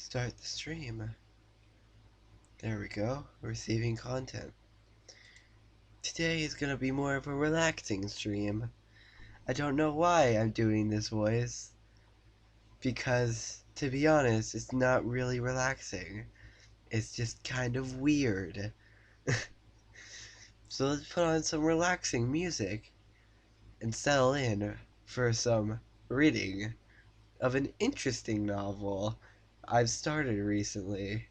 Start the stream. There we go. Receiving content. Today is gonna be more of a relaxing stream. I don't know why I'm doing this voice. Because, to be honest, it's not really relaxing. It's just kind of weird. So let's put on some relaxing music and settle in for some reading of an interesting novel I've started recently.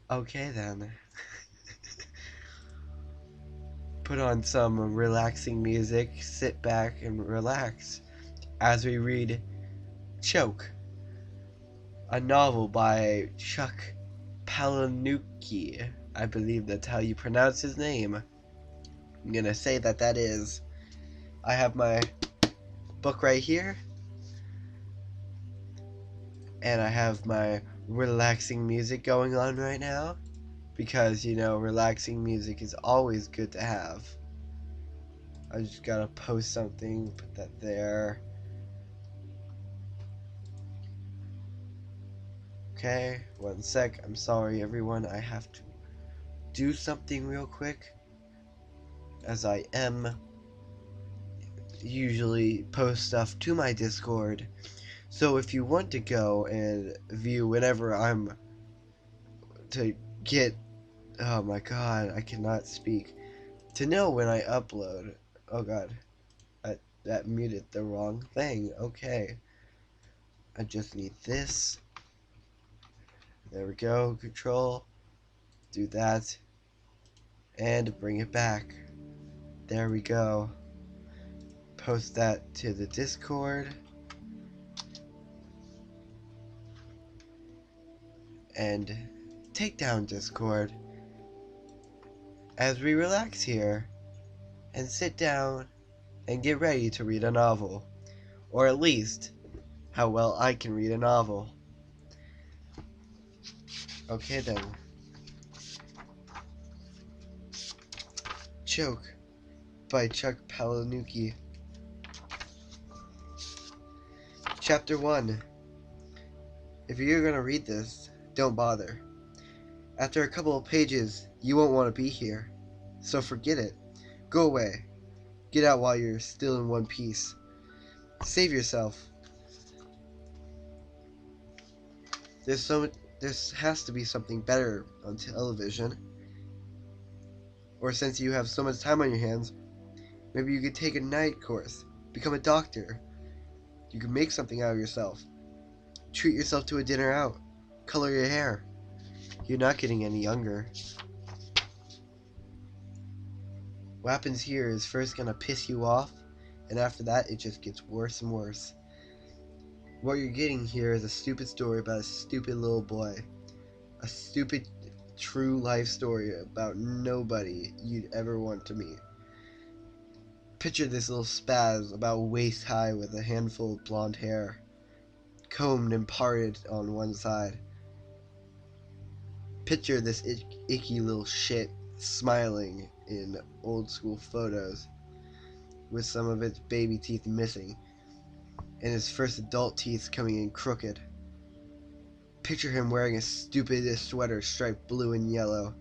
Okay then. Put on some relaxing music, sit back and relax as we read Choke, a novel by Chuck Palahniuk. I believe that's how you pronounce his name. I'm gonna say that is. I have my book right here, and I have my relaxing music going on right now, because, you know, relaxing music is always good to have. I just gotta post something, put that there. Okay, 1 sec. I'm sorry, everyone. I have to do something real quick, as I am usually post stuff to my Discord. So if you want to go and view whenever I'm to get, oh my god, I cannot speak, to know when I upload. Oh god, that muted the wrong thing. Okay, I just need this. There we go. Control, do that, and bring it back. There we go. Post that to the Discord. And take down Discord as we relax here and sit down and get ready to read a novel. Or at least, how well I can read a novel. Okay then. Choke by Chuck Palahniuk. Chapter 1. If you're gonna read this, don't bother. After a couple of pages, you won't want to be here. So forget it. Go away. Get out while you're still in one piece. Save yourself. There has to be something better on television. Or since you have so much time on your hands, maybe you could take a night course, become a doctor. You could make something out of yourself. Treat yourself to a dinner out. Color your hair. You're not getting any younger. What happens here is first gonna piss you off, and after that it just gets worse and worse. What you're getting here is a stupid story about a stupid little boy. A stupid true life story about nobody you'd ever want to meet. Picture this little spaz about waist high with a handful of blonde hair, combed and parted on one side. Picture this icky little shit smiling in old school photos, with some of its baby teeth missing, and his first adult teeth coming in crooked. Picture him wearing a stupidest sweater striped blue and yellow,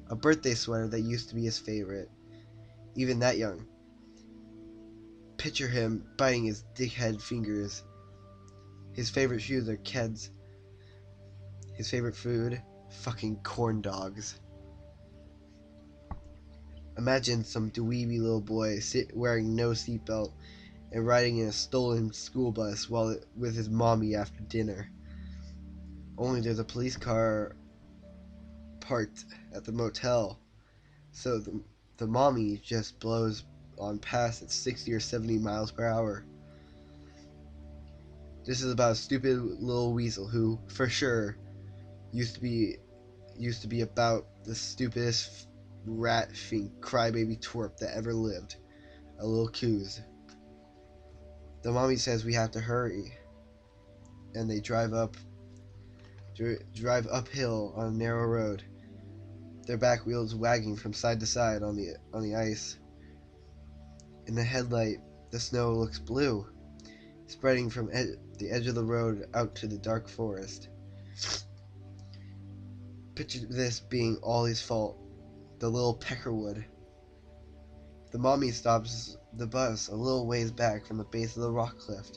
a birthday sweater that used to be his favorite, even that young. Picture him biting his dickhead fingers. His favorite shoes are Keds. His favorite food? Fucking corn dogs. Imagine some dweeby little boy wearing no seatbelt and riding in a stolen school bus with his mommy after dinner. Only there's a police car parked at the motel, so the mommy just blows on past at 60 or 70 miles per hour. This is about a stupid little weasel who, for sure, used to be about the stupidest rat-fiend crybaby twerp that ever lived, a little coos. The mommy says we have to hurry, and they drive uphill on a narrow road, their back wheels wagging from side to side on the ice. In the headlight, the snow looks blue, spreading from the edge of the road out to the dark forest. Picture this being all his fault. The little Peckerwood. The mommy stops the bus a little ways back from the base of the rock cliff,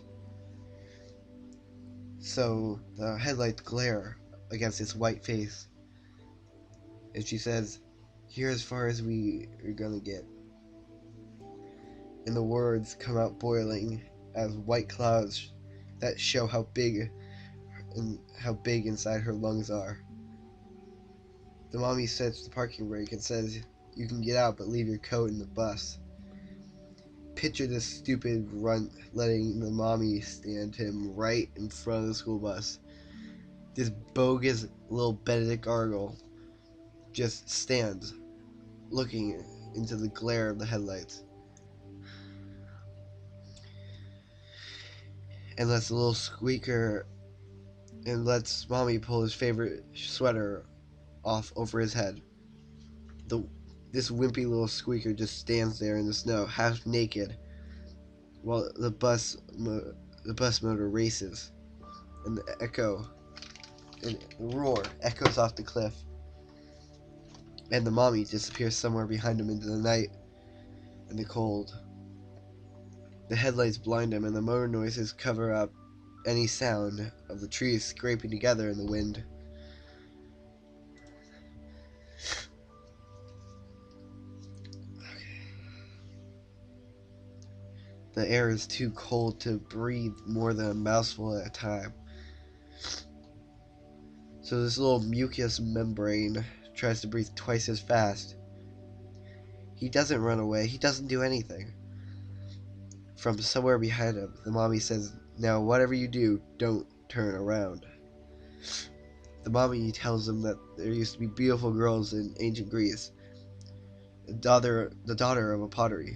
so the headlights glare against its white face, and she says, "Here as far as we are gonna get." And the words come out boiling as white clouds that show how big inside her lungs are. The mommy sets the parking brake and says, "You can get out, but leave your coat in the bus." Picture this stupid runt letting the mommy stand him right in front of the school bus. This bogus little Benedict Argyle just stands, looking into the glare of the headlights, and lets the little squeaker and lets mommy pull his favorite sweater off over his head. This wimpy little squeaker just stands there in the snow, half naked, while the bus motor races, and the roar echoes off the cliff, and the mommy disappears somewhere behind him into the night and the cold. The headlights blind him, and the motor noises cover up any sound of the trees scraping together in the wind. The air is too cold to breathe more than a mouthful at a time. So this little mucus membrane tries to breathe twice as fast. He doesn't run away. He doesn't do anything. From somewhere behind him, the mommy says, "Now, whatever you do, don't turn around." The mommy tells him that there used to be beautiful girls in ancient Greece, the daughter of a potter.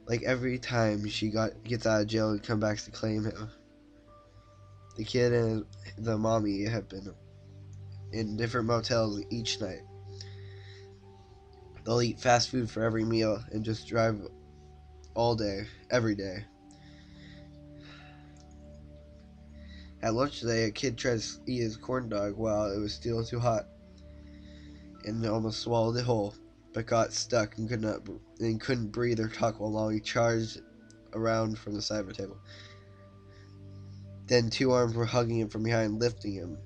Like every time she gets out of jail and comes back to claim him. The kid and the mommy have been in different motels each night. They'll eat fast food for every meal and just drive all day, every day. At lunch today, a kid tried to eat his corn dog while it was still too hot, and almost swallowed it whole, but got stuck and couldn't breathe or talk while he charged around from the side of the table. Then 2 arms were hugging him from behind, lifting him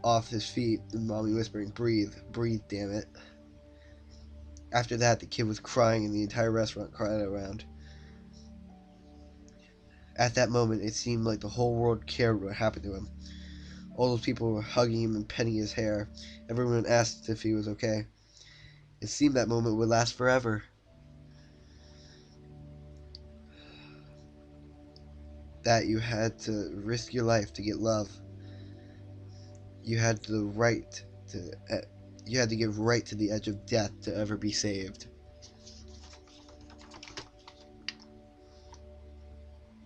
off his feet, and mommy whispering, "Breathe, breathe, damn it." After that, the kid was crying, and the entire restaurant cried around. At that moment, it seemed like the whole world cared what happened to him. All those people were hugging him and petting his hair. Everyone asked if he was okay. It seemed that moment would last forever. That you had to risk your life to get love. You had to get right to the edge of death to ever be saved.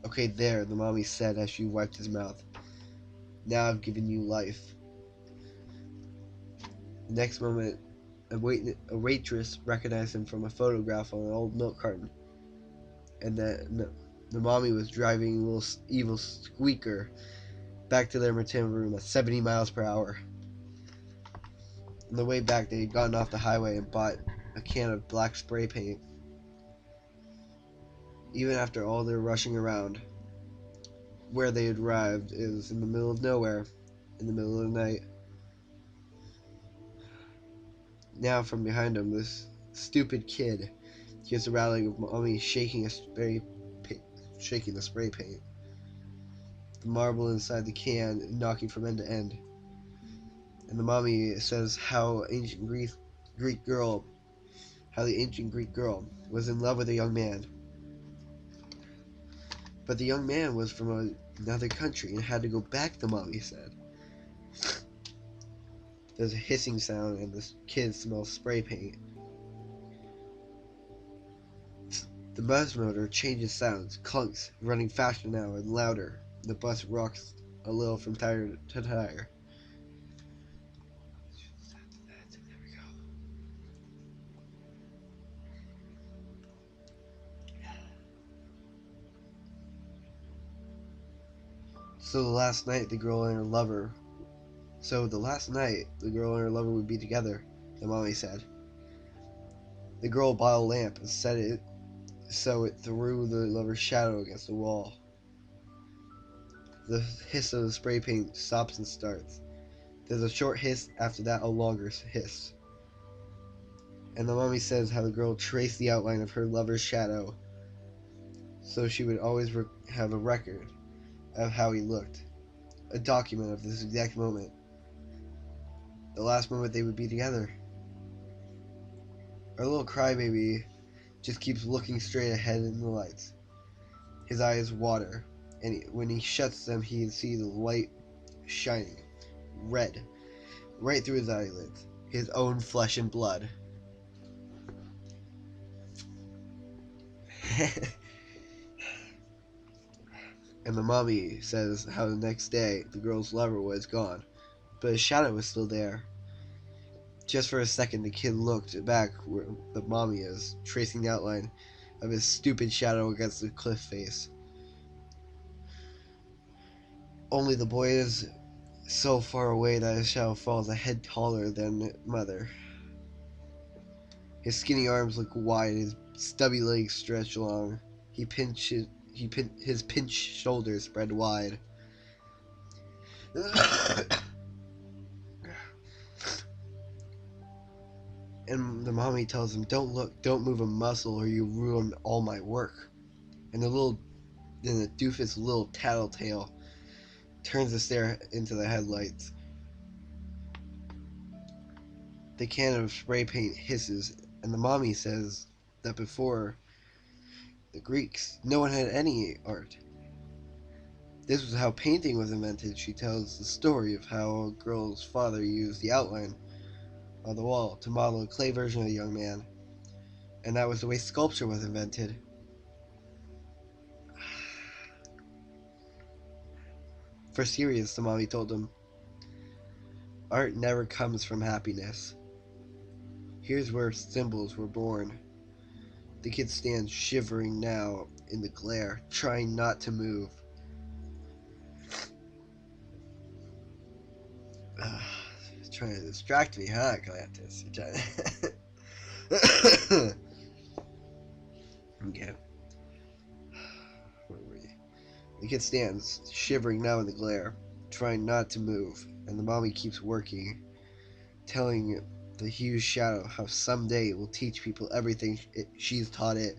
"Okay, there," the mommy said as she wiped his mouth. "Now I've given you life." The next moment, a waitress recognized him from a photograph on an old milk carton, and the mommy was driving a little evil squeaker back to their motel room at 70 miles per hour. On the way back, they had gotten off the highway and bought a can of black spray paint. Even after all their rushing around, where they had arrived is in the middle of nowhere, in the middle of the night. Now from behind him, this stupid kid hears the rattling of mommy shaking the spray paint. The marble inside the can knocking from end to end. And the mommy says how the ancient Greek girl was in love with a young man. But the young man was from another country and had to go back, the mommy said. There's a hissing sound and this kid smells spray paint. The bus motor changes sounds, clunks, running faster now and louder. The bus rocks a little from tire to tire. There we go. So the last night the girl and her lover would be together, the mommy said. The girl bought a lamp and set it so it threw the lover's shadow against the wall. The hiss of the spray paint stops and starts. There's a short hiss, after that a longer hiss. And the mommy says how the girl traced the outline of her lover's shadow so she would always have a record of how he looked. A document of this exact moment. The last moment they would be together. Our little crybaby just keeps looking straight ahead in the lights. His eyes water, and when he shuts them, he can see the light shining, red, right through his eyelids, his own flesh and blood. And the mommy says how the next day the girl's lover was gone, but his shadow was still there. Just for a second, the kid looked back where the mommy is, tracing the outline of his stupid shadow against the cliff face. Only the boy is so far away that his shadow falls a head taller than mother. His skinny arms look wide, his stubby legs stretch long. His pinched shoulders spread wide. And the mommy tells him, "Don't look, don't move a muscle, or you ruin all my work." And the doofus little tattletale turns to stare into the headlights. The can of spray paint hisses, and the mommy says that before the Greeks, no one had any art. This was how painting was invented. She tells the story of how a girl's father used the outline on the wall to model a clay version of the young man, and that was the way sculpture was invented. For serious, the mommy told him, art never comes from happiness. Here's where symbols were born. The kid stands shivering now in the glare, trying not to move. Trying to distract me, huh, Galantis? Okay. Where were you? The kid stands, shivering now in the glare, trying not to move, and the mommy keeps working, telling the huge shadow how someday it will teach people everything she's taught it.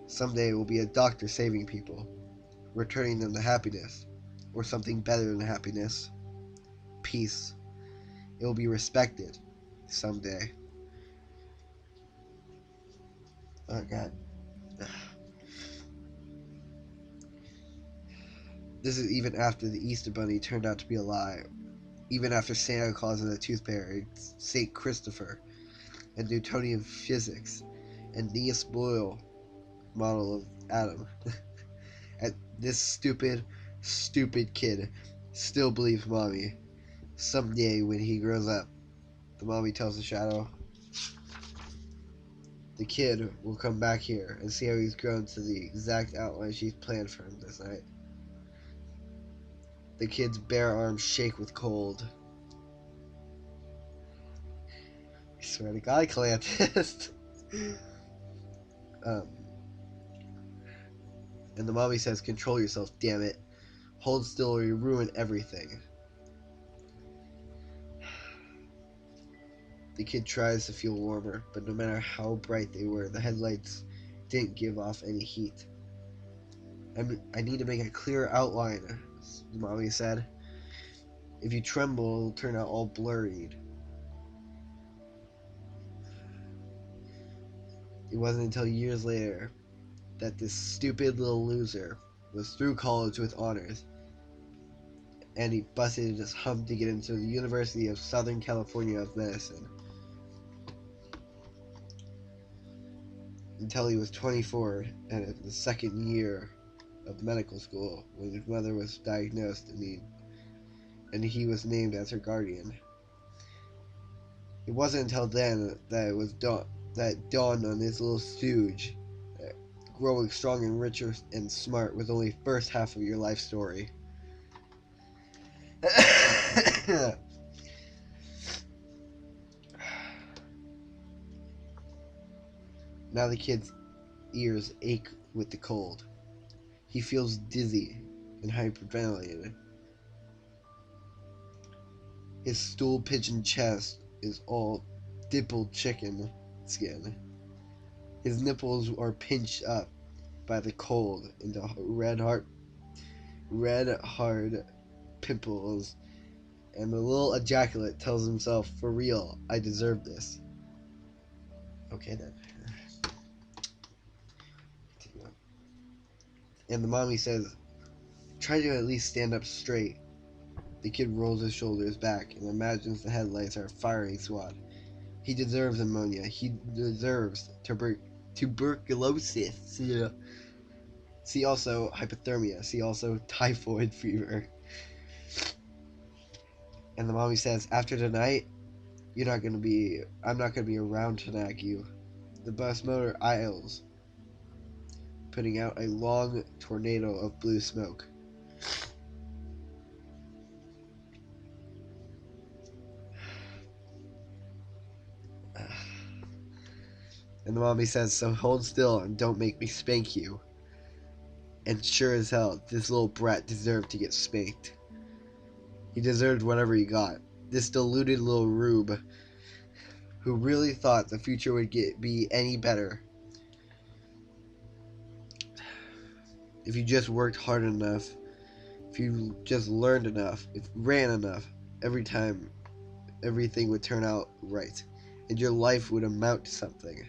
Someday it will be a doctor saving people, returning them to happiness, or something better than happiness. Peace. It will be respected someday. Oh God. This is even after the Easter Bunny turned out to be a lie. Even after Santa Claus and the Tooth Fairy, St. Christopher, and Newtonian physics, and Niels Bohr model of Adam. And this stupid kid still believes mommy. Someday when he grows up, the mommy tells the shadow, the kid will come back here and see how he's grown to the exact outline she's planned for him this night. The kid's bare arms shake with cold. I swear to God, Calantis. And the mommy says, "Control yourself, damn it. Hold still or you ruin everything." The kid tries to feel warmer, but no matter how bright they were, the headlights didn't give off any heat. I need to make a clear outline, the mommy said. If you tremble, it'll turn out all blurred. It wasn't until years later that this stupid little loser was through college with honors, and he busted his hump to get into the University of Southern California of Medicine. Until he was 24 and in the second year of medical school when his mother was diagnosed and he was named as her guardian. It wasn't until then that it dawned on this little stooge growing strong and richer and smart with only first half of your life story. Now the kid's ears ache with the cold. He feels dizzy and hyperventilated. His stool pigeon chest is all dimpled chicken skin. His nipples are pinched up by the cold into red hard pimples, and the little ejaculate tells himself, "For real, I deserve this." Okay then. And the mommy says, "Try to at least stand up straight." The kid rolls his shoulders back and imagines the headlights are a firing squad. He deserves ammonia. He deserves tuberculosis. Yeah. See also hypothermia. See also typhoid fever. And the mommy says, "After tonight, I'm not gonna be around to nag you." The bus motor idles, putting out a long tornado of blue smoke. And the mommy says, "So hold still and don't make me spank you." And sure as hell, this little brat deserved to get spanked. He deserved whatever he got. This deluded little rube who really thought the future would be any better if you just worked hard enough, if you just learned enough, if ran enough, every time everything would turn out right, and your life would amount to something.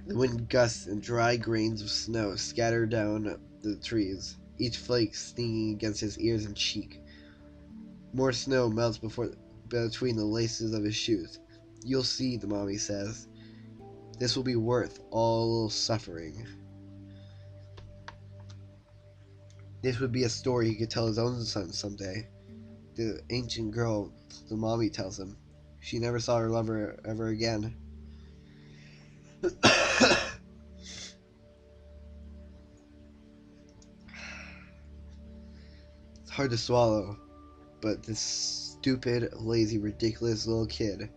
The wind gusts and dry grains of snow scatter down the trees, each flake stinging against his ears and cheek. More snow melts between the laces of his shoes. "You'll see," the mommy says. "This will be worth all suffering." This would be a story he could tell his own son someday. The ancient girl, the mommy tells him, she never saw her lover ever again. It's hard to swallow, but this stupid, lazy, ridiculous little kid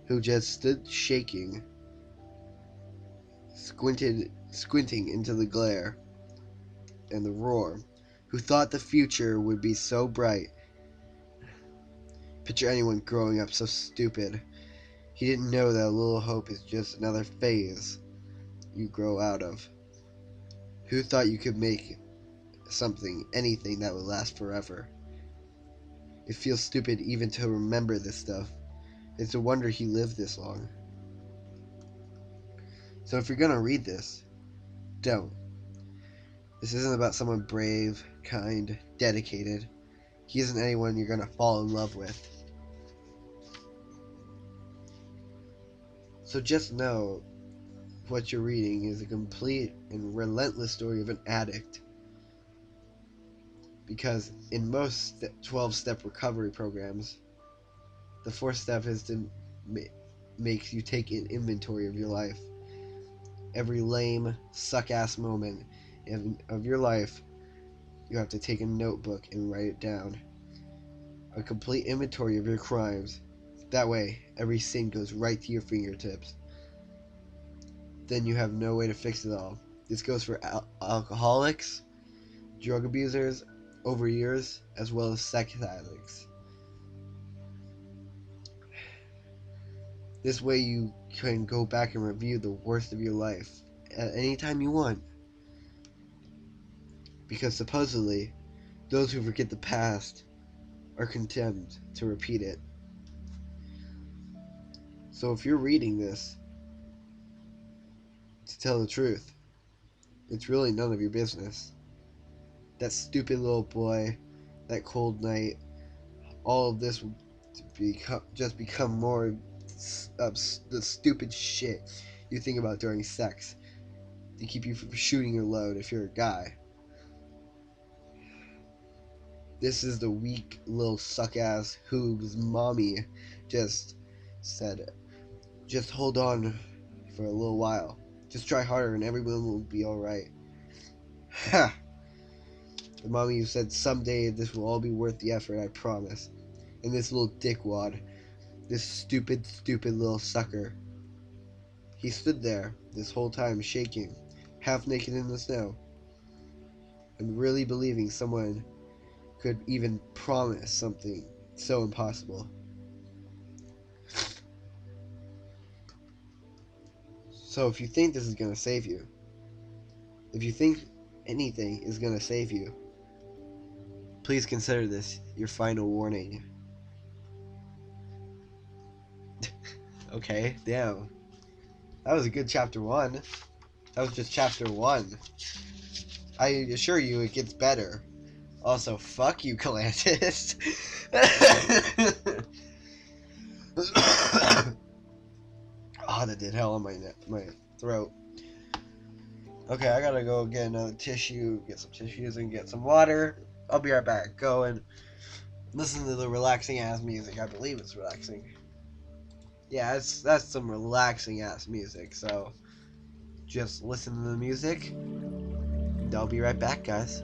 who just stood shaking, squinting into the glare and the roar, who thought the future would be so bright. Picture anyone growing up so stupid. He didn't know that a little hope is just another phase you grow out of. Who thought you could make anything that would last forever? It feels stupid even to remember this stuff. It's a wonder he lived this long. So if you're gonna read this, don't. This isn't about someone brave, kind, dedicated. He isn't anyone you're gonna fall in love with. So just know what you're reading is a complete and relentless story of an addict. Because in most 12-step recovery programs, the fourth step is to make you take an inventory of your life. Every lame, suck-ass moment of your life, you have to take a notebook and write it down. A complete inventory of your crimes. That way, every sin goes right to your fingertips. Then you have no way to fix it all. This goes for alcoholics, drug abusers, overeaters, as well as sex addicts. This way you can go back and review the worst of your life at any time you want. Because supposedly, those who forget the past are condemned to repeat it. So if you're reading this, to tell the truth, it's really none of your business. That stupid little boy, that cold night, all of this will become more of the stupid shit you think about during sex to keep you from shooting your load if you're a guy. This is the weak little suck-ass whose mommy just said, "Just hold on for a little while. Just try harder and everyone will be alright. Ha! The mommy who said someday this will all be worth the effort, I promise. And this little dickwad, this stupid little sucker. He stood there this whole time shaking, half naked in the snow, and really believing someone could even promise something so impossible. So if you think this is going to save you, if you think anything is going to save you, please consider this your final warning. Okay, damn. That was a good chapter 1. That was just chapter 1. I assure you it gets better. Also, fuck you, Galantis. Oh, that did hell on my throat. Okay, I gotta go get another tissue, get some tissues, and get some water. I'll be right back. Go and listen to the relaxing ass music. I believe it's relaxing. Yeah, that's some relaxing ass music. So just listen to the music. And I'll be right back, guys.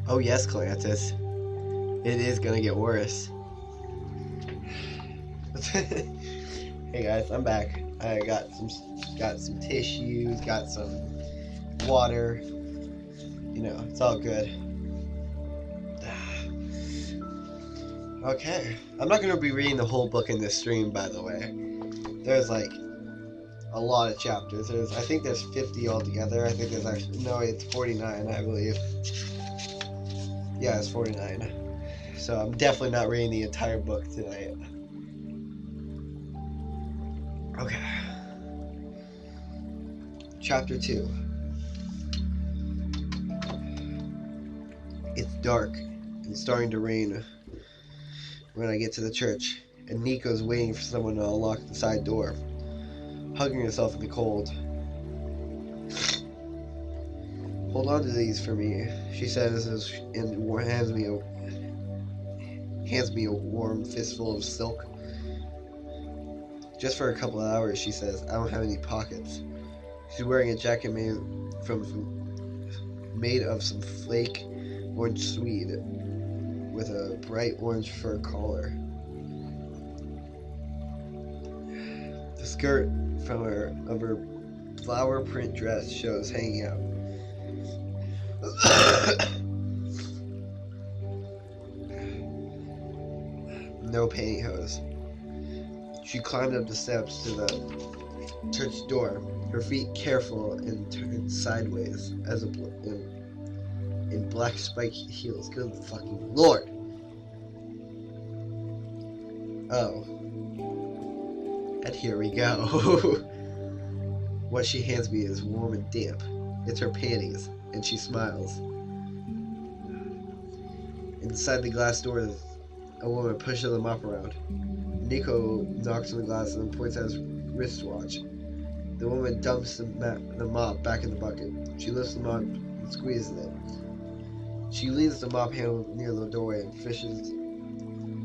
Oh yes, Clantis. It is gonna get worse. Hey guys, I'm back. I got some tissues, got some water. You know, it's all good. Okay, I'm not gonna be reading the whole book in this stream, by the way. There's like a lot of chapters. I think there's 50 altogether. I think there's actually it's 49, I believe. Yeah, it's 49. So I'm definitely not reading the entire book tonight. Okay. Chapter 2. It's dark and starting to rain when I get to the church, and Nico's waiting for someone to unlock the side door, hugging herself in the cold. Hold on to these for me, she says, and hands me a warm fistful of silk. Just for a couple of hours, she says. I don't have any pockets. She's wearing a jacket made of some flake orange tweed with a bright orange fur collar. The skirt of her flower print dress shows hanging out. No pantyhose. She climbed up the steps to the church door, her feet careful and turned sideways as in black spiked heels. Good fucking Lord! Oh. And here we go. What she hands me is warm and damp. It's her panties, and she smiles. Inside the glass door, a woman pushes the mop around. Nico knocks on the glass and points at his wristwatch. The woman dumps the mop back in the bucket. She lifts the mop and squeezes it. She leans the mop handle near the doorway and fishes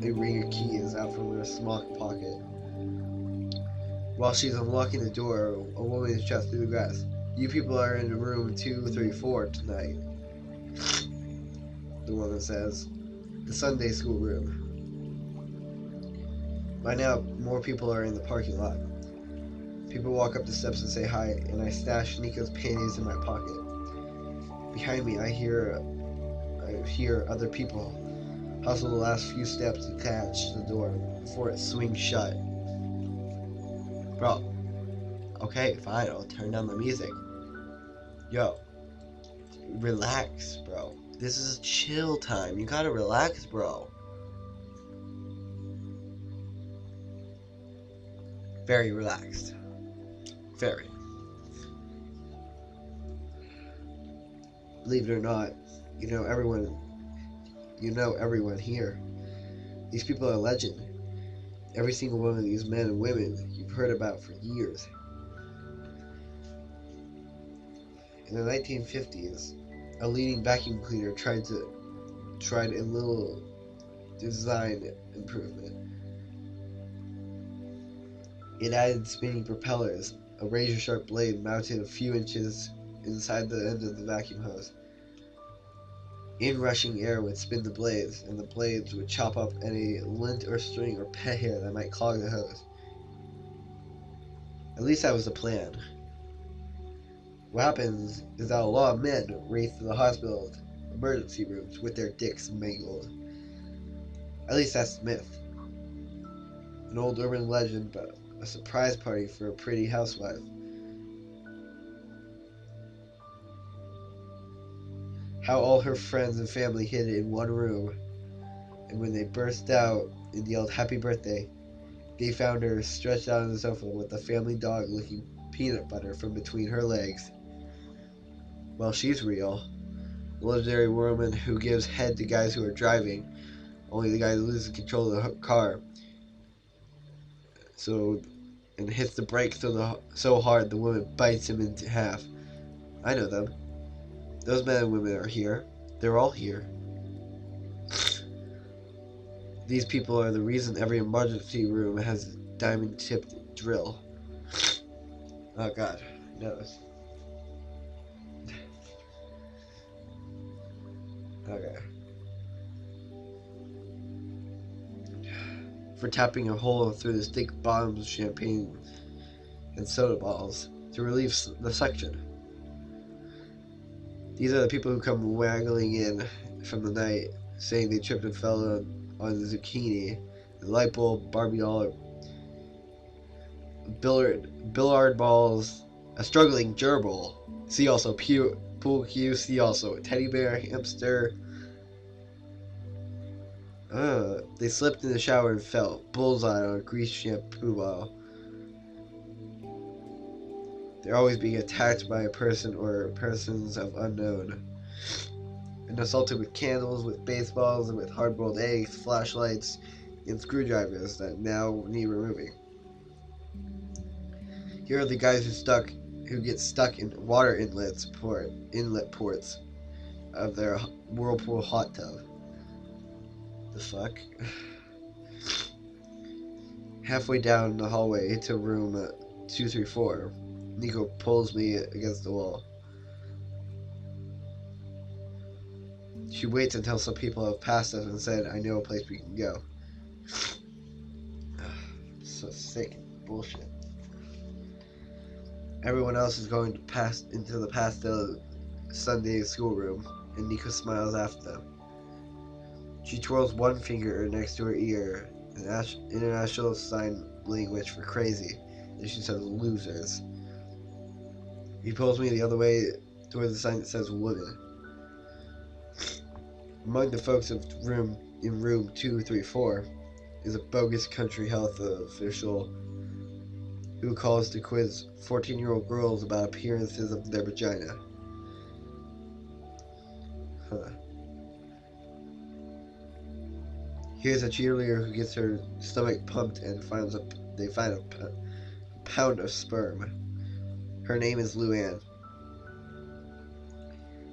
a ring of keys out from her smock pocket. While she's unlocking the door, a woman shouts through the glass, "You people are in room 234 tonight." the woman says. The Sunday school room. By now, more people are in the parking lot. People walk up the steps and say hi, and I stash Nico's panties in my pocket. Behind me, I hear other people hustle the last few steps to catch the door before it swings shut. Bro, okay, fine, I'll turn down the music. Yo, relax, bro. This is chill time. You gotta relax, bro. Very relaxed. Very. Believe it or not, you know everyone here. These people are legend. Every single one of these men and women you've heard about for years. In the 1950s, a leading vacuum cleaner tried a little design improvement. It added spinning propellers, a razor-sharp blade mounted a few inches inside the end of the vacuum hose. Inrushing air would spin the blades, and the blades would chop up any lint or string or pet hair that might clog the hose. At least that was the plan. What happens is that a lot of men race to the hospital's emergency rooms with their dicks mangled. At least that's the myth. An old urban legend, but a surprise party for a pretty housewife. How all her friends and family hid in one room, and when they burst out and yelled happy birthday, they found her stretched out on the sofa with the family dog licking peanut butter from between her legs. Well, she's real. A legendary woman who gives head to guys who are driving, only the guy loses control of the car. And hits the brake so hard the woman bites him into half. I know them. Those men and women are here. They're all here. These people are the reason every emergency room has a diamond-tipped drill. Oh God, nose. Okay. For tapping a hole through the thick bottles of champagne and soda balls to relieve the suction. These are the people who come waggling in from the night, saying they tripped and fell on the zucchini, the light bulb, Barbie doll, billard balls, a struggling gerbil. See also pool cue. See also teddy bear, hamster. They slipped in the shower and fell. Bullseye on a grease shampoo bottle. They're always being attacked by a person or persons of unknown. And assaulted with candles, with baseballs, and with hard-boiled eggs, flashlights, and screwdrivers that now need removing. Here are the guys who get stuck in water inlet ports of their whirlpool hot tub. The fuck? Halfway down the hallway to room 234, Nico pulls me against the wall. She waits until some people have passed us and said, I know a place we can go. So sick bullshit. Everyone else is going to pass into the pastel Sunday schoolroom, and Nico smiles after them. She twirls one finger next to her ear, an international sign language for crazy, and she says losers. He pulls me the other way towards the sign that says women. Among the folks in room 234 is a bogus country health official who calls to quiz 14-year-old girls about appearances of their vagina. Huh. Here's a cheerleader who gets her stomach pumped and they find a pound of sperm. Her name is Luann.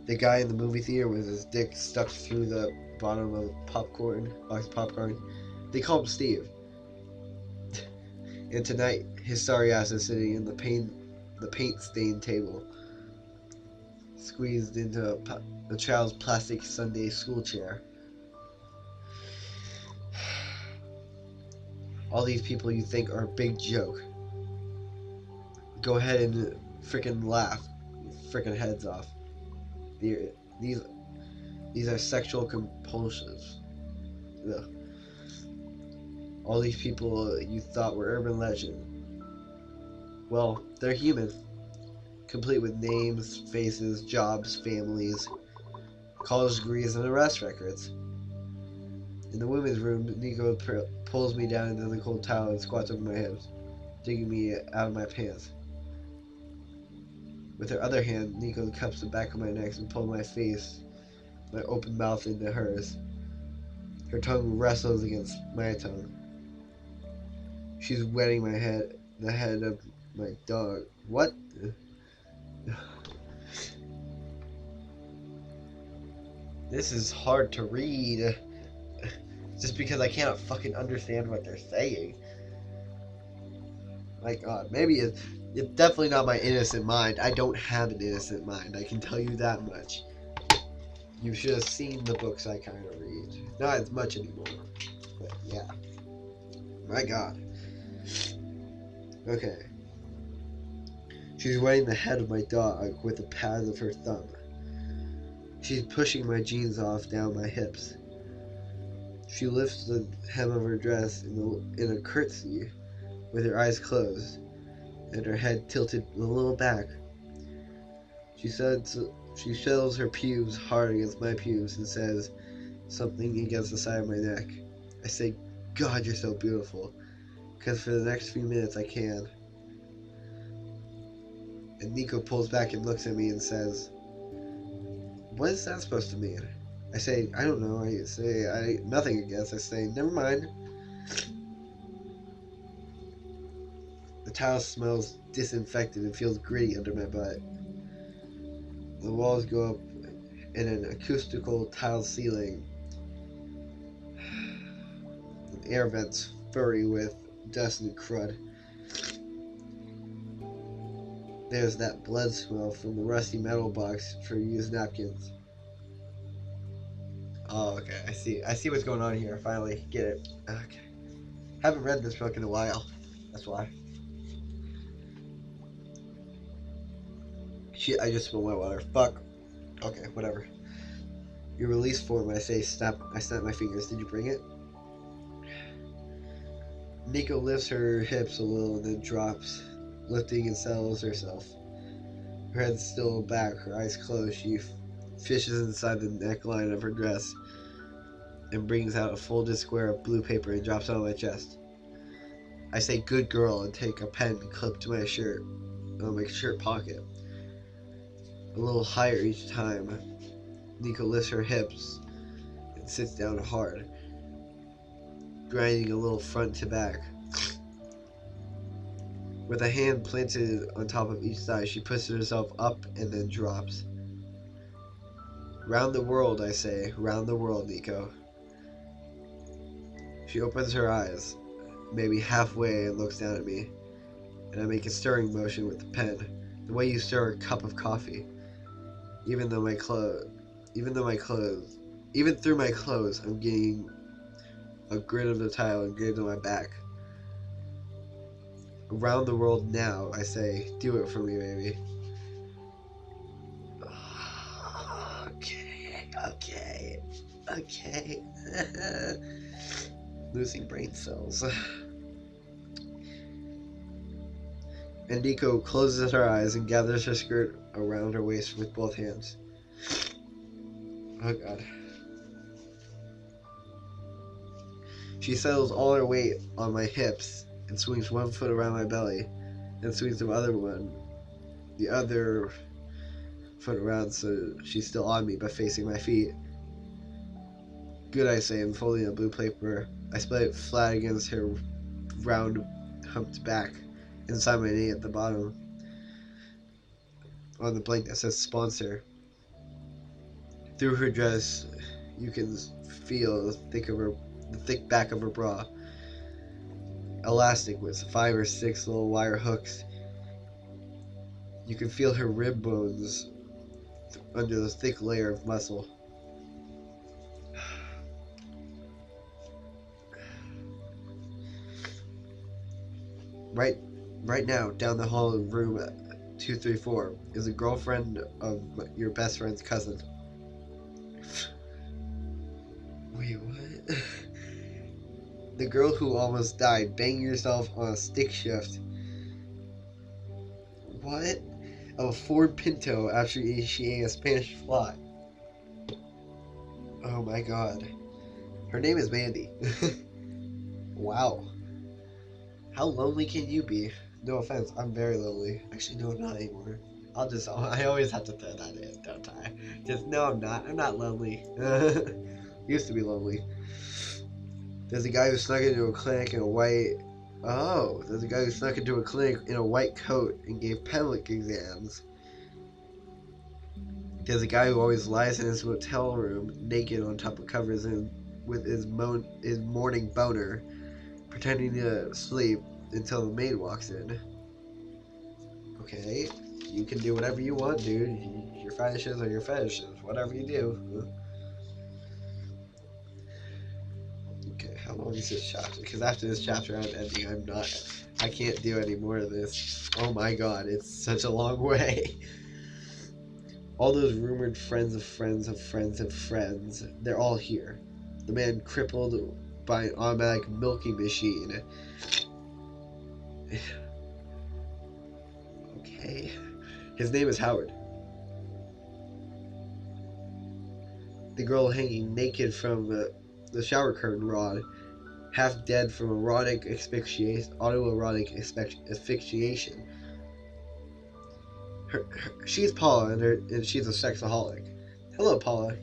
The guy in the movie theater with his dick stuck through the bottom of a box of popcorn, they call him Steve. And tonight, his sorry ass is sitting in the paint-stained table. squeezed into a child's plastic Sunday school chair. All these people you think are a big joke. Go ahead and freaking laugh. Freaking heads off. These are sexual compulsions. Ugh. All these people you thought were urban legend. Well, they're human. Complete with names, faces, jobs, families, college degrees, and arrest records. In the women's room, Nico pulls me down into the cold towel and squats over my hips, digging me out of my pants. With her other hand, Nico cups the back of my neck and pulls my face, my open mouth into hers. Her tongue wrestles against my tongue. She's wetting my head, the head of my dog. What? This is hard to read. Just because I cannot fucking understand what they're saying. My god, maybe it's definitely not my innocent mind. I don't have an innocent mind, I can tell you that much. You should have seen the books I kind of read. Not as much anymore, but yeah. My god. Okay. She's wetting the head of my dog with the pads of her thumb. She's pushing my jeans off down my hips. She lifts the hem of her dress in a curtsy with her eyes closed and her head tilted a little back. She settles her pubes hard against my pubes and says something against the side of my neck. I say, God, you're so beautiful, because for the next few minutes I can. And Nico pulls back and looks at me and says, what is that supposed to mean? I say, I don't know. I say, nothing, I guess. I say, never mind. The towel smells disinfected and feels gritty under my butt. The walls go up in an acoustical tile ceiling. And air vents furry with dust and crud. There's that blood smell from the rusty metal box for used napkins. Oh, okay. I see what's going on here. Finally, get it. Okay. Haven't read this book in a while. That's why. Shit, I just spilled my water. Fuck. Okay, whatever. Your release form, I say, snap my fingers. Did you bring it? Nico lifts her hips a little and then drops, lifting and settles herself. Her head still back, her eyes closed. She fishes inside the neckline of her dress and brings out a folded square of blue paper and drops it on my chest. I say, good girl, and take a pen clipped to my shirt pocket. A little higher each time. Nico lifts her hips and sits down hard, grinding a little front to back. With a hand planted on top of each thigh, she pushes herself up and then drops. Round the world, I say. Round the world, Nico. She opens her eyes, maybe halfway, and looks down at me. And I make a stirring motion with the pen, the way you stir a cup of coffee. Even through my clothes, I'm getting a grit of the tile engraved on my back. Around the world now, I say. Do it for me, baby. Okay. Losing brain cells. And Nico closes her eyes and gathers her skirt around her waist with both hands. Oh god. She settles all her weight on my hips and swings one foot around my belly, and swings the other foot around so she's still on me but facing my feet. Good, I say, unfolding a blue paper. I spread it flat against her round, humped back, inside my knee at the bottom. On the blanket that says sponsor. Through her dress, you can feel the thick back of her bra. Elastic with 5 or 6 little wire hooks. You can feel her rib bones under the thick layer of muscle. Right now, down the hall in room 234 is a girlfriend of your best friend's cousin. Wait, what? The girl who almost died banging herself on a stick shift. What? Of a Ford Pinto after she ate a Spanish fly. Oh my god. Her name is Mandy. Wow. How lonely can you be? No offense, I'm very lonely. Actually, no, I'm not anymore. I always have to throw that in, don't I? Just, no, I'm not. I'm not lonely. Used to be lonely. There's a guy who snuck into a clinic in a white... Oh, there's a guy who snuck into a clinic in a white coat and gave pelvic exams. There's a guy who always lies in his hotel room, naked on top of covers and with his morning boner, pretending to sleep until the maid walks in. Okay, you can do whatever you want, dude. Your fetishes are your fetishes. Whatever you do. Okay, how long is this chapter? Because after this chapter I'm ending. I can't do any more of this. Oh my god, it's such a long way. All those rumored friends of friends of friends of friends, they're all here. The man crippled by an automatic milking machine. Okay. His name is Howard. The girl hanging naked from the shower curtain rod, half dead from autoerotic asphyxiation. She's Paula, and she's a sexaholic. Hello, Paula.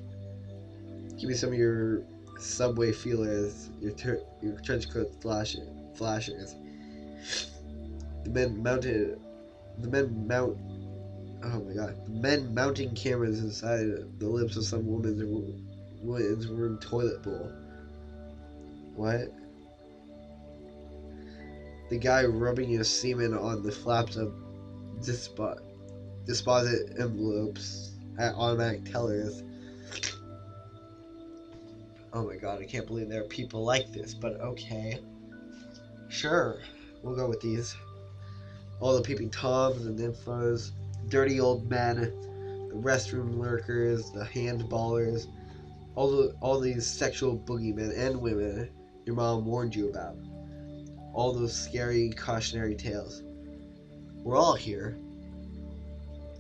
Give me some of your subway feelers, your trench coat flashers. The men mounting cameras inside the lips of some woman's room toilet bowl. What? The guy rubbing his semen on the flaps of deposit envelopes at automatic tellers. Oh my god, I can't believe there are people like this, but okay. Sure, we'll go with these. All the peeping toms and nymphos, dirty old men, the restroom lurkers, the handballers, all these sexual boogeymen and women your mom warned you about. All those scary cautionary tales. We're all here.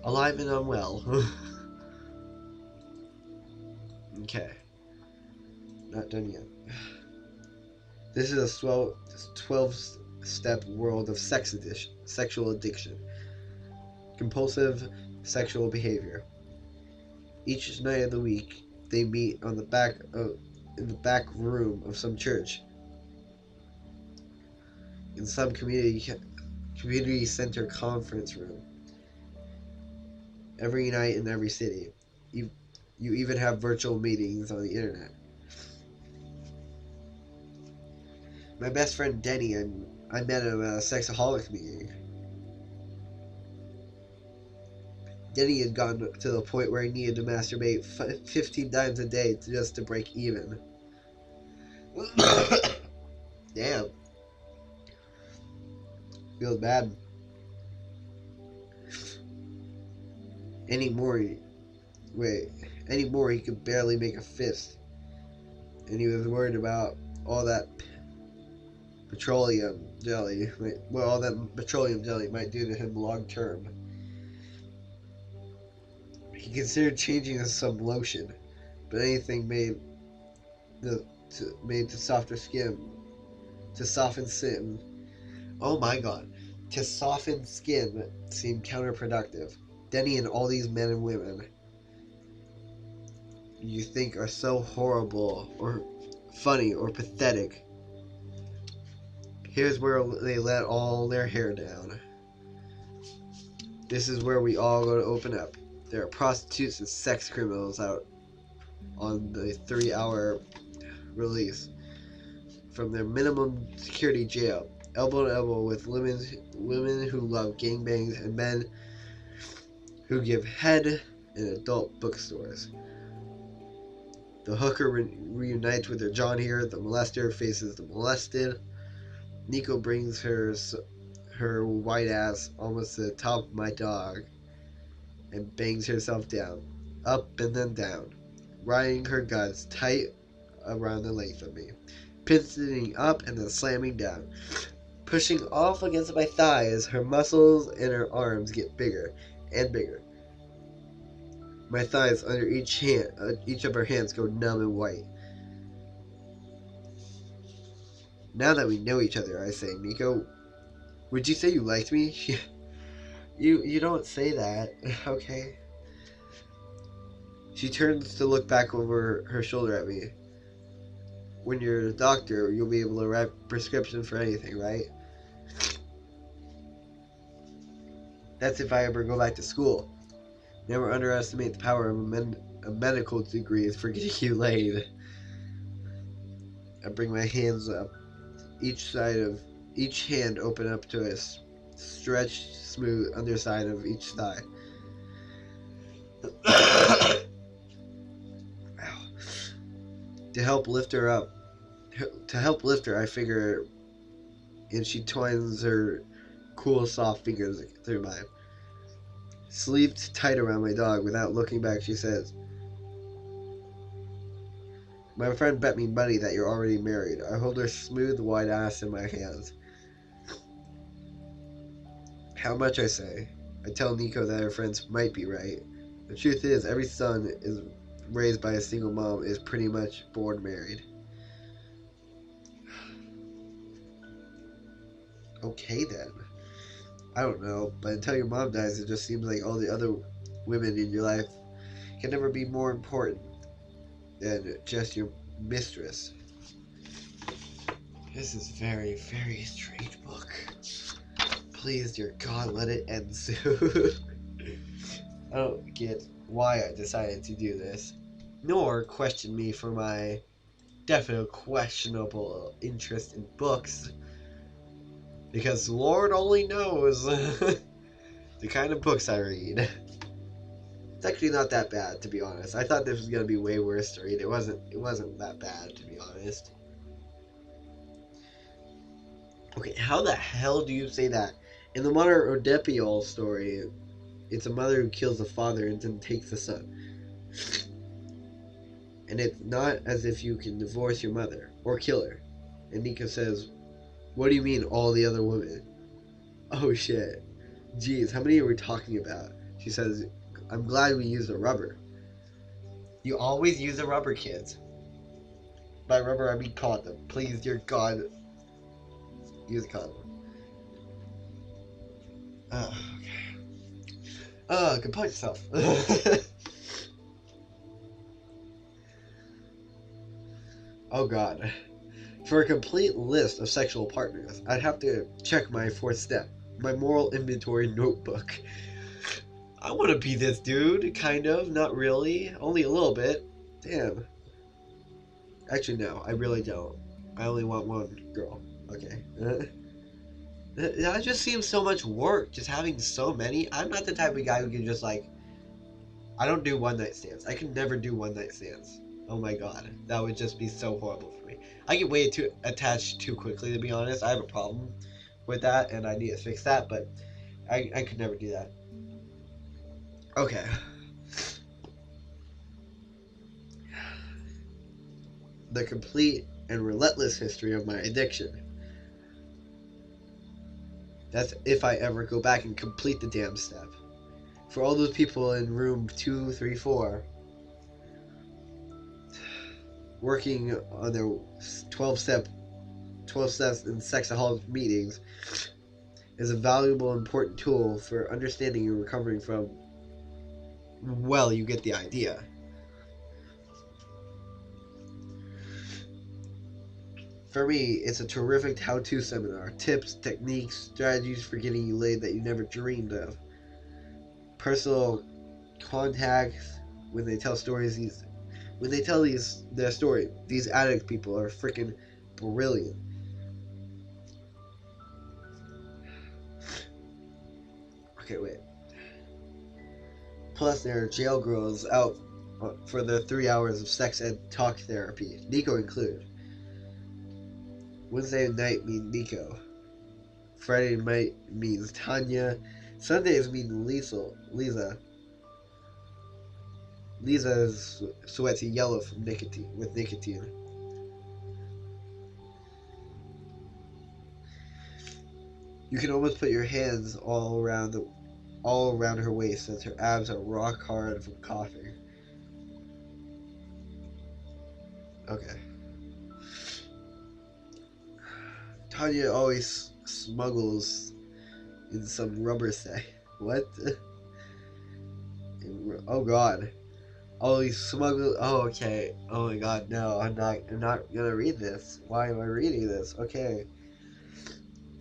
Alive and unwell. Okay. Not done yet. This is a 12-step world of sexual addiction. Compulsive sexual behavior. Each night of the week, they meet in the back room of some church. In some community center conference room. Every night in every city. You even have virtual meetings on the internet. My best friend Denny, I met him at a sexaholic meeting. Denny had gotten to the point where he needed to masturbate 15 times a day just to break even. Damn. Feels bad. Anymore he could barely make a fist. And he was worried about all that petroleum jelly might do to him long term. He considered changing to some lotion, but anything made to soften skin. Oh my god, to soften skin seemed counterproductive. Denny and all these men and women you think are so horrible or funny or pathetic. Here's where they let all their hair down. This is where we all go to open up. There are prostitutes and sex criminals out on the 3-hour release from their minimum security jail, elbow to elbow with women who love gangbangs and men who give head in adult bookstores. The hooker reunites with her John here. The molester faces the molested. Nico brings her white ass almost to the top of my dog and bangs herself down, up and then down, riding her guts tight around the length of me, pivoting up and then slamming down, pushing off against my thighs. Her muscles and her arms get bigger and bigger. My thighs under each of her hands go numb and white. Now that we know each other, I say, Nico, would you say you liked me? You don't say that, okay? She turns to look back over her shoulder at me. When you're a doctor, you'll be able to write prescriptions for anything, right? That's if I ever go back to school. Never underestimate the power of a medical degree for getting you laid. I bring my hands up, each hand open up to a stretched, smooth underside of each thigh. To help lift her, I figure, and she twines her cool, soft fingers through mine. Sleeved tight around my dog, without looking back, she says, my friend bet me money that you're already married. I hold her smooth, white ass in my hands. How much, I say. I tell Nico that her friends might be right. The truth is, every son is raised by a single mom is pretty much born married. Okay then. I don't know, but until your mom dies, it just seems like all the other women in your life can never be more important than just your mistress. This is very, very strange book. Please, dear God, let it end soon. I don't get why I decided to do this, nor question me for my definite questionable interest in books, because Lord only knows the kind of books I read. It's actually not that bad, to be honest. I thought this was gonna be way worse to read. It wasn't that bad, to be honest. Okay, how the hell do you say that? In the Mother Odepial story, it's a mother who kills the father and then takes the son. And it's not as if you can divorce your mother or kill her. And Nika says, what do you mean all the other women? Oh shit. Jeez, how many are we talking about? She says, I'm glad we used a rubber. You always use a rubber, kids. By rubber, I mean condom. Please, dear God, use a condom. Okay. Compose yourself. Oh God. For a complete list of sexual partners, I'd have to check my fourth step, my moral inventory notebook. I want to be this dude, kind of, not really, only a little bit. Damn. Actually, no, I really don't. I only want one girl. Okay. That just seems so much work, just having so many. I'm not the type of guy who can just, like, I don't do one night stands. I can never do one night stands. Oh my God, that would just be so horrible for me. I get way too attached too quickly, to be honest. I have a problem with that, and I need to fix that, but I could never do that. Okay. The complete and relentless history of my addiction. That's if I ever go back and complete the damn step. For all those people in room 234 working on their 12 steps in sexaholic meetings is a valuable, important tool for understanding and recovering from, well, you get the idea. For me, it's a terrific how-to seminar. Tips, techniques, strategies for getting you laid that you never dreamed of. Personal contacts when they tell stories. Their story, these addict people are freaking brilliant. Okay, wait. Plus, there are jail girls out for their 3 hours of sex and talk therapy, Nico included. Wednesday night means Nico. Friday night means Tanya. Sundays mean Lisa. Lisa's sweaty yellow from nicotine. You can almost put your hands all around her waist as her abs are rock hard from coughing. Okay. Tanya always smuggles in some rubber set. What? Oh god. Always smuggle. Oh, okay. Oh my god, no. I'm not gonna read this. Why am I reading this? Okay.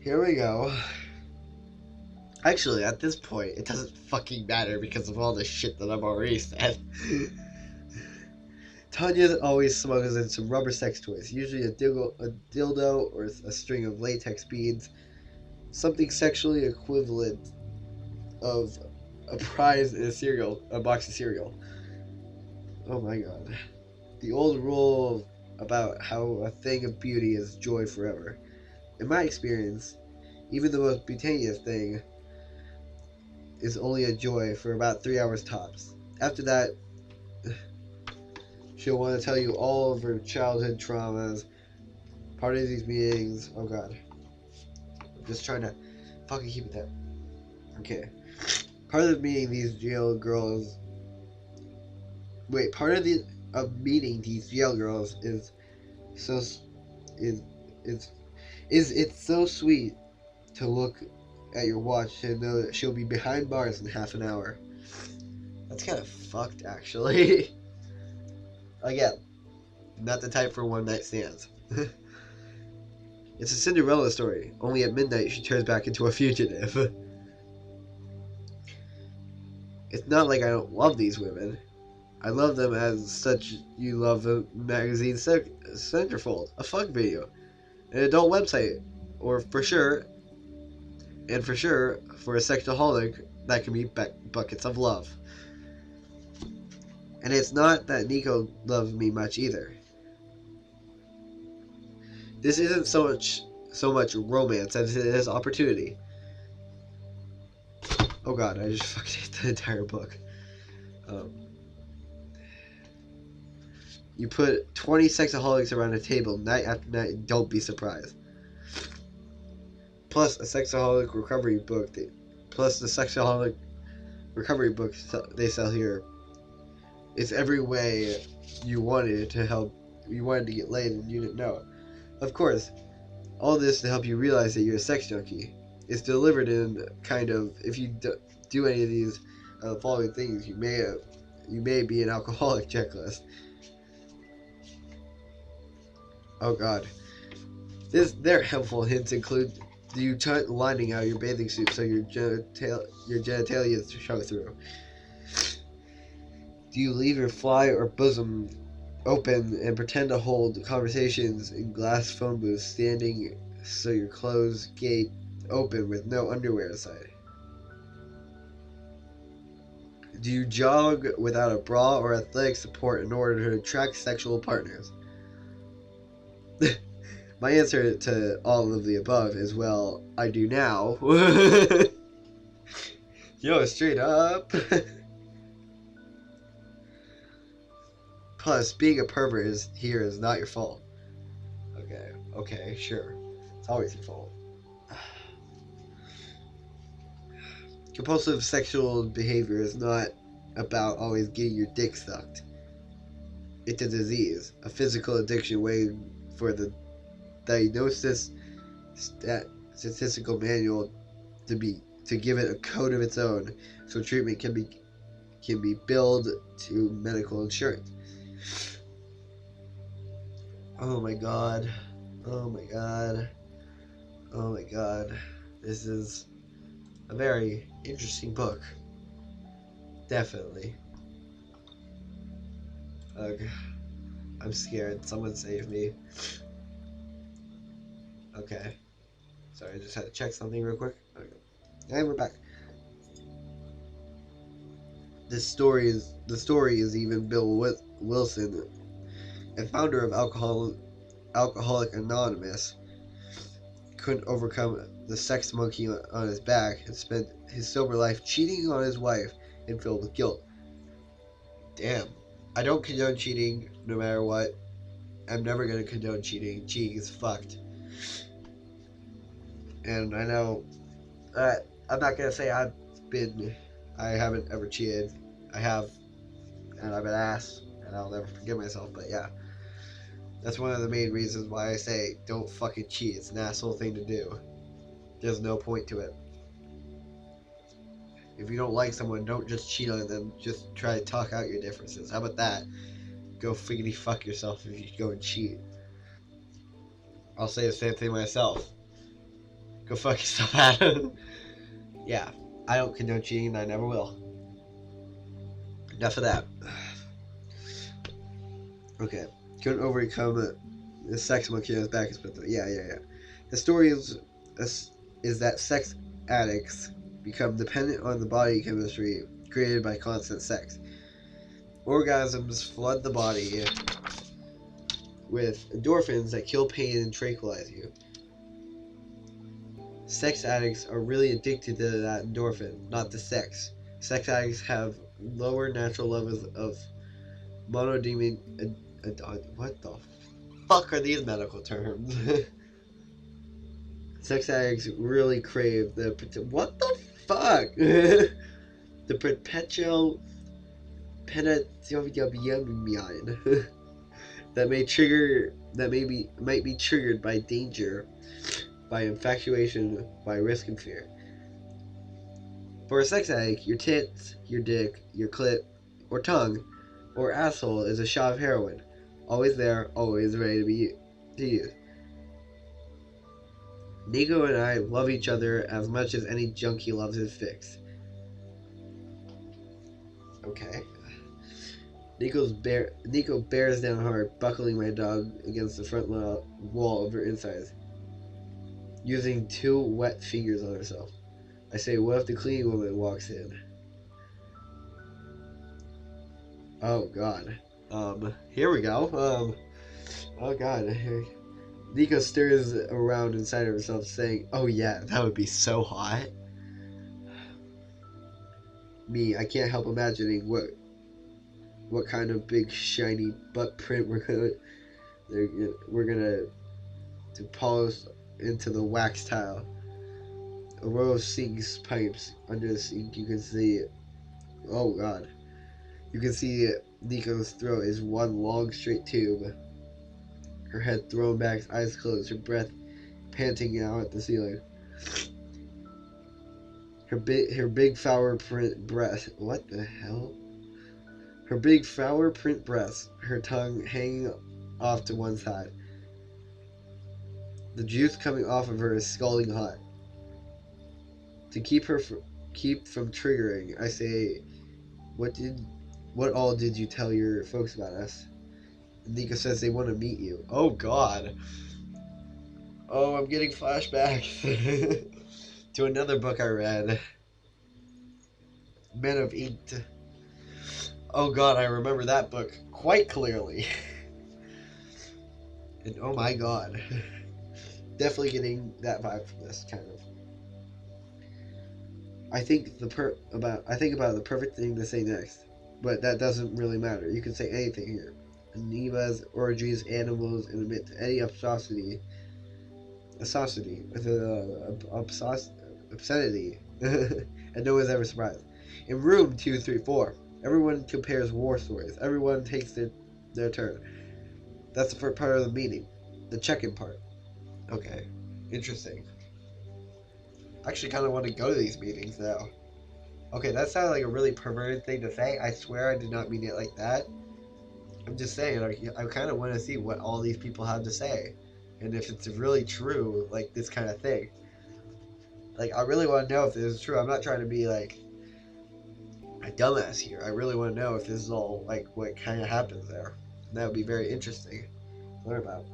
Here we go. Actually, at this point, it doesn't fucking matter because of all the shit that I've already said. Tanya always smuggles in some rubber sex toys, usually a dildo or a string of latex beads, something sexually equivalent of a prize in a box of cereal. Oh my god. The old rule about how a thing of beauty is joy forever. In my experience, even the most beauteous thing is only a joy for about 3 hours tops. After that, she'll want to tell you all of her childhood traumas, part of these meetings. Oh god. I'm just trying to fucking keep it down. Okay. Part of meeting these jail girls. Wait, part of meeting these jail girls is it's so sweet to look at your watch and know that she'll be behind bars in half an hour. That's kind of fucked, actually. Again, not the type for one night stands. It's a Cinderella story, only at midnight she turns back into a fugitive. It's not like I don't love these women. I love them as such you love a magazine centerfold, a fuck video, an adult website, or for sure, for a sexaholic, that can be buckets of love. And it's not that Nico loves me much either. This isn't so much romance as it is opportunity. Oh god, I just fucking hit the entire book. You put 20 sexaholics around a table night after night and don't be surprised. Plus the sexaholic recovery book they sell here. It's every way you wanted to get laid and you didn't know. Of course, all this to help you realize that you're a sex junkie. It's delivered in kind of, if you do any of these following things, you may be an alcoholic checklist. Oh god. Their helpful hints include: do you lining out your bathing suit so your genitalia show through? Do you leave your fly or bosom open and pretend to hold conversations in glass phone booths standing so your clothes gape open with no underwear inside? Do you jog without a bra or athletic support in order to attract sexual partners? My answer to all of the above is, well, I do now. Yo, straight up. Plus, being a pervert is not your fault. Okay, sure. It's always your fault. Compulsive sexual behavior is not about always getting your dick sucked. It's a disease, a physical addiction waiting for the diagnosis statistical manual to give it a code of its own, so treatment can be billed to medical insurance. Oh my god. This is a very interesting book. Definitely. Ugh. I'm scared. Someone save me. Okay. Sorry, I just had to check something real quick. Okay. And we're back. The story is even Bill Wilson, a founder of Alcoholic Anonymous, couldn't overcome the sex monkey on his back and spent his sober life cheating on his wife and filled with guilt. Damn. I don't condone cheating no matter what. I'm never going to condone cheating. Cheating is fucked. And I know, I'm not going to say I haven't ever cheated. I have, and I've been asked, and I'll never forgive myself, but yeah. That's one of the main reasons why I say don't fucking cheat. It's an asshole thing to do. There's no point to it. If you don't like someone, don't just cheat on them. Just try to talk out your differences. How about that? Go figgity fuck yourself if you go and cheat. I'll say the same thing myself. Go fuck yourself, Adam. Yeah, I don't condone cheating and I never will. Enough of that. Okay. Couldn't overcome the sex monkey on his back. Yeah. The story is that sex addicts become dependent on the body chemistry created by constant sex. Orgasms flood the body with endorphins that kill pain and tranquilize you. Sex addicts are really addicted to that endorphin, not the sex. Sex addicts have lower natural levels of monodamine. What the fuck are these medical terms? Sex addicts really crave the what the fuck? The perpetual penetration that might be triggered by danger, by infatuation, by risk and fear. For a sex addict, your tits, your dick, your clit, or tongue, or asshole is a shot of heroin. Always there, always ready to be used. Nico and I love each other as much as any junkie loves his fix. Okay. Nico bears down hard, buckling my dog against the front wall of her insides, using 2 wet fingers on herself. I say, what if the cleaning woman walks in? Oh god. Here we go. Oh god. Nico stirs around inside of herself, saying, oh yeah, that would be so hot. Me, I can't help imagining what kind of big shiny butt print we're gonna to polish into the wax tile. A row of sinks pipes under the sink. You can see, oh god, you can see Nico's throat is one long straight tube. Her head thrown back, eyes closed, her breath panting out at the ceiling. Her big flower print breast. What the hell? Her big flower print breast. Her tongue hanging off to one side. The juice coming off of her is scalding hot. To keep from triggering, I say, what all did you tell your folks about us? Nico says they want to meet you. Oh god. Oh, I'm getting flashbacks to another book I read. Men of Ink. Oh god, I remember that book quite clearly. And oh my god. Definitely getting that vibe from this, kind of. I think about the perfect thing to say next, but that doesn't really matter. You can say anything here. Amoebas, orgies, animals, and admit to any obscenity with obscenity, and no one's ever surprised. In room 234, everyone compares war stories. Everyone takes their turn. That's the first part of the meeting, the check-in part. Okay, interesting. I actually kind of want to go to these meetings now. Okay, that sounded like a really perverted thing to say. I swear I did not mean it like that. I'm just saying, I kind of want to see what all these people have to say. And if it's really true, like, this kind of thing. Like, I really want to know if this is true. I'm not trying to be, like, a dumbass here. I really want to know if this is all, like, what kind of happens there. And that would be very interesting to learn about.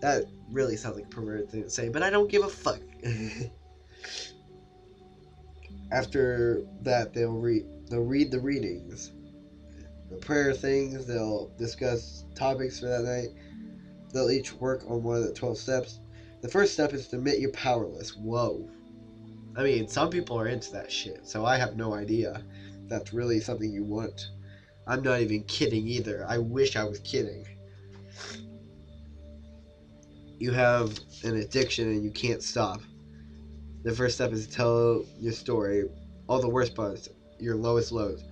That really sounds like a perverted thing to say, but I don't give a fuck. After that, they'll They'll read the readings, the prayer things. They'll discuss topics for that night. They'll each work on one of the 12 steps. The first step is to admit you're powerless. Whoa. I mean, some people are into that shit, so I have no idea if that's really something you want. I'm not even kidding either. I wish I was kidding. You have an addiction and you can't stop. The first step is to tell your story, all the worst parts, your lowest lows.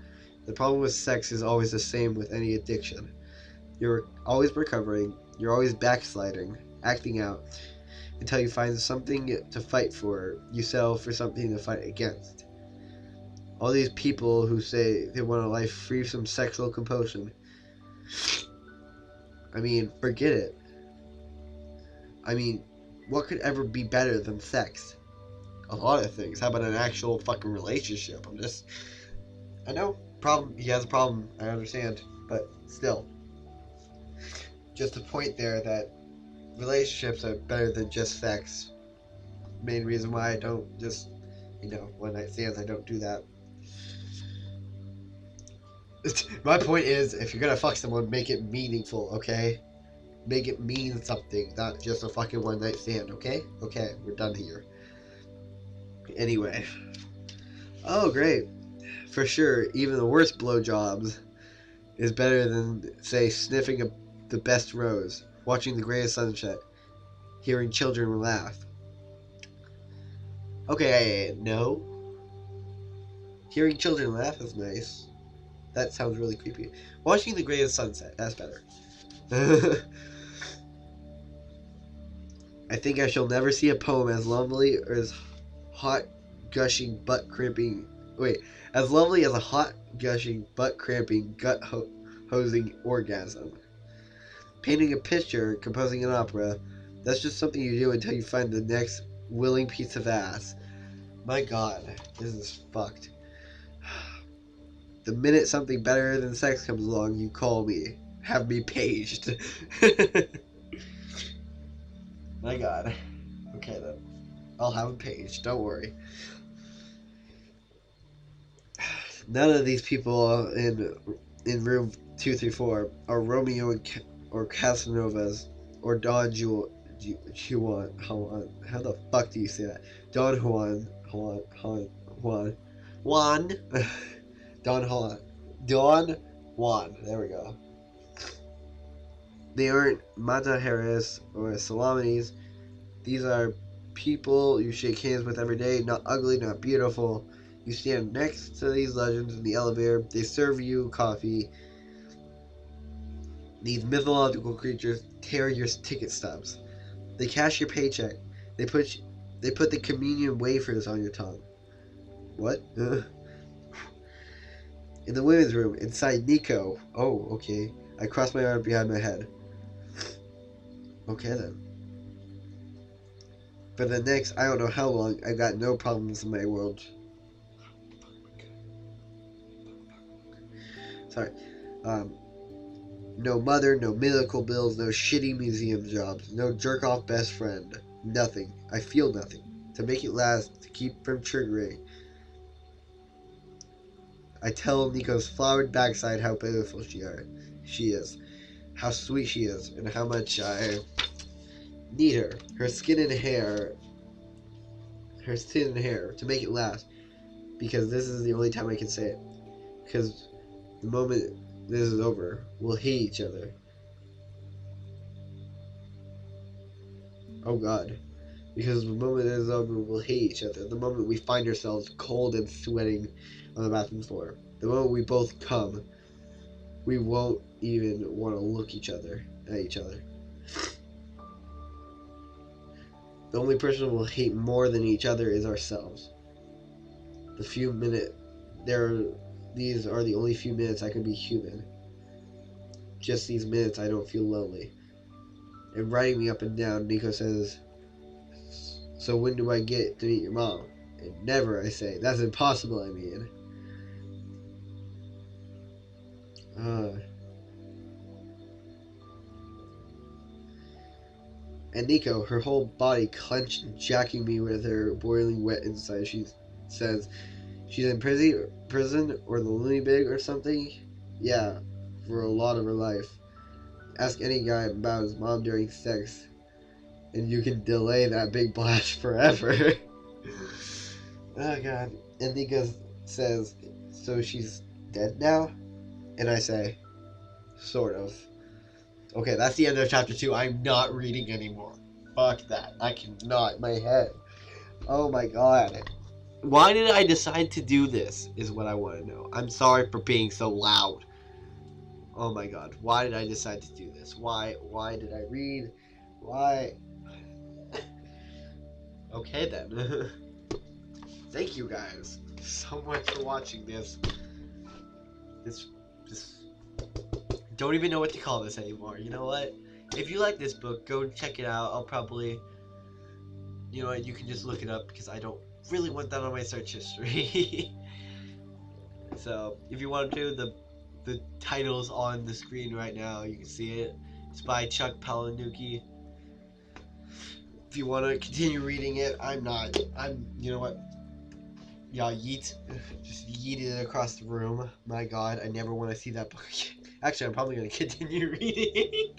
The problem with sex is always the same with any addiction. You're always recovering, you're always backsliding, acting out, until you find something to fight for. You settle for something to fight against. All these people who say they want a life free from sexual compulsion, I mean, forget it. I mean, what could ever be better than sex? A lot of things. How about an actual fucking relationship? I know, he has a problem, I understand, but still. Just a point there that relationships are better than just sex. Main reason why I don't just, one night stands, I don't do that. My point is, if you're gonna fuck someone, make it meaningful, okay? Make it mean something, not just a fucking one night stand, okay? Okay, we're done here. Anyway. Oh, great. For sure, even the worst blowjobs is better than, say, sniffing the best rose, watching the greatest sunset, hearing children laugh. Okay, no. Hearing children laugh is nice. That sounds really creepy. Watching the greatest sunset, that's better. I think I shall never see a poem as lovely or as hot, gushing, butt cramping. Wait, as lovely as a hot, gushing, butt cramping, gut hosing orgasm. Painting a picture, composing an opera, that's just something you do until you find the next willing piece of ass. My god, this is fucked. The minute something better than sex comes along, you call me. Have me paged. My god. Okay then. I'll have a page, don't worry. None of these people in room 234 are Romeo or Casanovas or Don Juan. How the fuck do you say that? Don Juan. Don Juan. There we go. They aren't Mata Harris or Salamis. These are people you shake hands with every day. Not ugly, not beautiful. You stand next to these legends in the elevator. They serve you coffee. These mythological creatures tear your ticket stubs. They cash your paycheck. They put the communion wafers on your tongue. What? In the women's room, inside Nico. Oh, okay. I cross my arm behind my head. Okay then. For the next, I don't know how long, I got no problems in my world. Sorry. No mother, no medical bills, no shitty museum jobs, no jerk-off best friend. Nothing. I feel nothing. To make it last, to keep from triggering, I tell Nico's flowered backside how beautiful she is, how sweet she is, and how much I need her. Her skin and hair, to make it last, because this is the only time I can say it. Because the moment this is over, we'll hate each other. Oh god. Because the moment this is over, we'll hate each other. The moment we find ourselves cold and sweating on the bathroom floor. The moment we both come, we won't even want to look at each other. The only person we'll hate more than each other is ourselves. These are the only few minutes I can be human. Just these minutes I don't feel lonely. And riding me up and down, Nico says, so when do I get to meet your mom? And never, I say. That's impossible, I mean. And Nico, her whole body clenched and jacking me with her boiling wet inside, she says, She's in prison or the loony bin or something. Yeah, for a lot of her life. Ask any guy about his mom during sex, and you can delay that big blast forever. Oh god. And Nika says, so she's dead now? And I say, sort of. Okay, that's the end of chapter 2. I'm not reading anymore. Fuck that. I cannot. My head. Oh my god. Why did I decide to do this is what I want to know. I'm sorry for being so loud. Oh my god. Why did I decide to do this? Why did I read? Why? Okay then. Thank you guys so much for watching this. This don't even know what to call this anymore. You know what? If you like this book, go check it out. I'll probably, you know what, you can just look it up because I don't really want that on my search history. So if you want to, the title's on the screen right now. You can see it. It's by Chuck Palahniuk. If you want to continue reading it, you know what? Yeah, yeet. Just yeeted it across the room. My god, I never want to see that book again. Actually, I'm probably going to continue reading.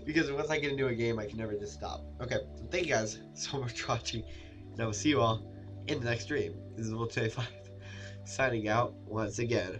Because once I get into a game, I can never just stop. Okay, so thank you guys so much for watching. And I will see you all in the next stream. This is Will 25 signing out once again.